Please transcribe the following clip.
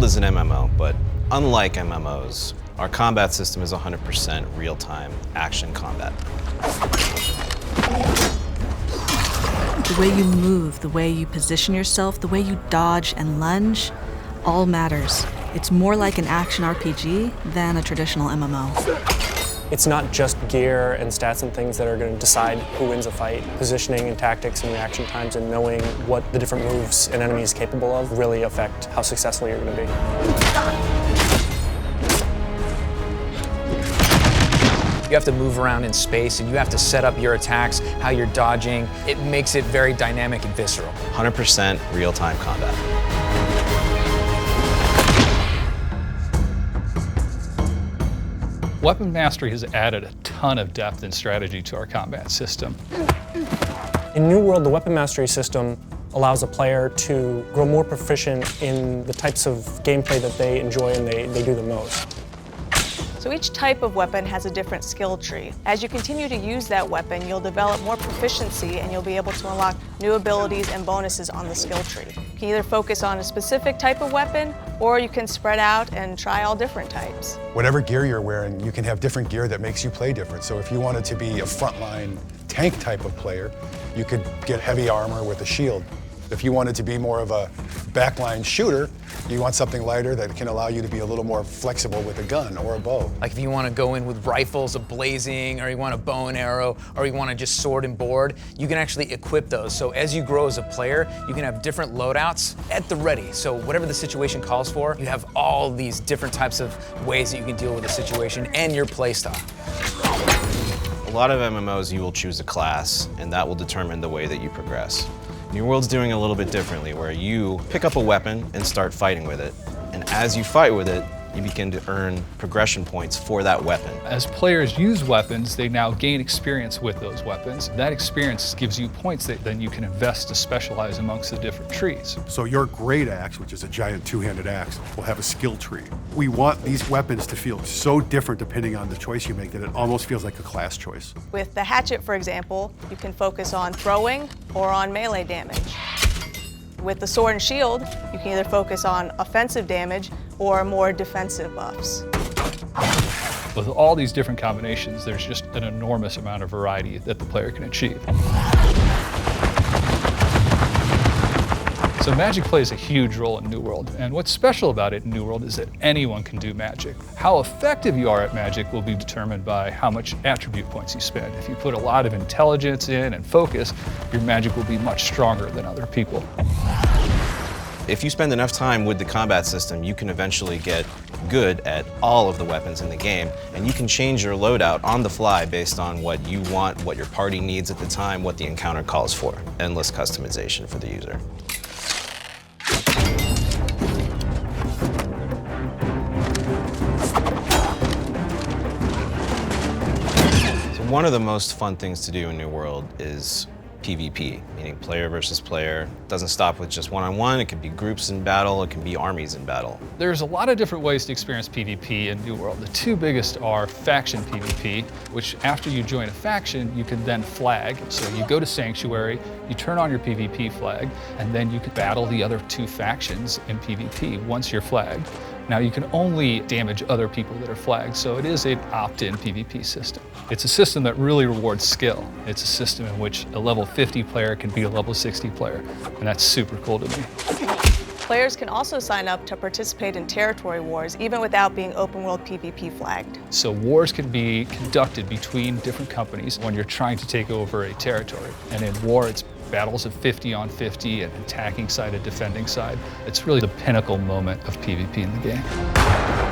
World is an MMO, but unlike MMOs, our combat system is 100% real-time action combat. The way you move, the way you position yourself, the way you dodge and lunge, all matters. It's more like an action RPG than a traditional MMO. It's not just gear and stats and things that are going to decide who wins a fight. Positioning and tactics and reaction times and knowing what the different moves an enemy is capable of really affect how successful you're going to be. You have to move around in space and you have to set up your attacks, how you're dodging. It makes it very dynamic and visceral. 100% real-time combat. Weapon Mastery has added a ton of depth and strategy to our combat system. In New World, the Weapon Mastery system allows a player to grow more proficient in the types of gameplay that they enjoy and they do the most. So each type of weapon has a different skill tree. As you continue to use that weapon, you'll develop more proficiency and you'll be able to unlock new abilities and bonuses on the skill tree. You can either focus on a specific type of weapon, or you can spread out and try all different types. Whatever gear you're wearing, you can have different gear that makes you play different. So if you wanted to be a frontline tank type of player, you could get heavy armor with a shield. If you wanted to be more of a backline shooter, you want something lighter that can allow you to be a little more flexible with a gun or a bow. Like if you want to go in with rifles, a blazing, or you want a bow and arrow, or you want to just sword and board, you can actually equip those. So as you grow as a player, you can have different loadouts at the ready. So whatever the situation calls for, you have all these different types of ways that you can deal with the situation and your play style. A lot of MMOs, you will choose a class, and that will determine the way that you progress. New World's doing a little bit differently, where you pick up a weapon and start fighting with it. And as you fight with it, you begin to earn progression points for that weapon. As players use weapons, they now gain experience with those weapons. That experience gives you points that then you can invest to specialize amongst the different trees. So your great axe, which is a giant two-handed axe, will have a skill tree. We want these weapons to feel so different depending on the choice you make that it almost feels like a class choice. With the hatchet, for example, you can focus on throwing or on melee damage. With the sword and shield, you can either focus on offensive damage or more defensive buffs. With all these different combinations, there's just an enormous amount of variety that the player can achieve. So magic plays a huge role in New World, and what's special about it in New World is that anyone can do magic. How effective you are at magic will be determined by how much attribute points you spend. If you put a lot of intelligence in and focus, your magic will be much stronger than other people. If you spend enough time with the combat system, you can eventually get good at all of the weapons in the game, and you can change your loadout on the fly based on what you want, what your party needs at the time, what the encounter calls for. Endless customization for the user. One of the most fun things to do in New World is PvP, meaning player versus player. It doesn't stop with just one-on-one, it can be groups in battle, it can be armies in battle. There's a lot of different ways to experience PvP in New World. The two biggest are faction PvP, which after you join a faction, you can then flag. So you go to Sanctuary, you turn on your PvP flag, and then you can battle the other two factions in PvP once you're flagged. Now you can only damage other people that are flagged, so it is an opt-in PvP system. It's a system that really rewards skill. It's a system in which a level 50 player can beat a level 60 player, and that's super cool to me. Players can also sign up to participate in territory wars, even without being open world PvP flagged. So wars can be conducted between different companies when you're trying to take over a territory. And in war, it's battles of 50 on 50, an attacking side, a defending side. It's really the pinnacle moment of PvP in the game.